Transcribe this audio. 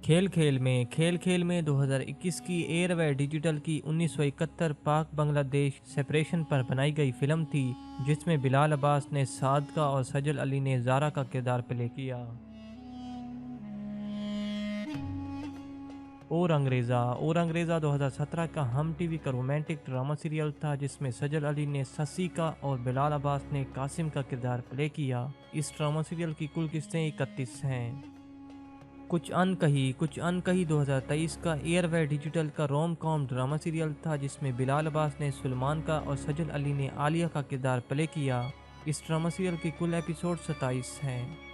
खेल खेल में 2021 की एयरवे डिजिटल की 1971 पाक बांग्लादेश सेपरेशन पर बनाई गई फिल्म थी, जिसमें बिलाल अब्बास ने सादका और सजल अली ने जारा का किरदार प्ले किया। और अंग्रेज़ा 2017 का हम टीवी का रोमांटिक ड्रामा सीरियल था, जिसमें सजल अली ने शशि का और बिलाल अब्बास ने कासिम का किरदार प्ले किया। इस ड्रामा सीरियल की कुल किस्तें 31 हैं। कुछ अनकही 2023 का एयरवे डिजिटल का रोम कॉम ड्रामा सीरियल था, जिसमें बिलाल अब्बास ने सुलेमान का और सजल अली ने आलिया का किरदार प्ले किया। इस ड्रामा सीरियल के कुल एपिसोड 27 हैं।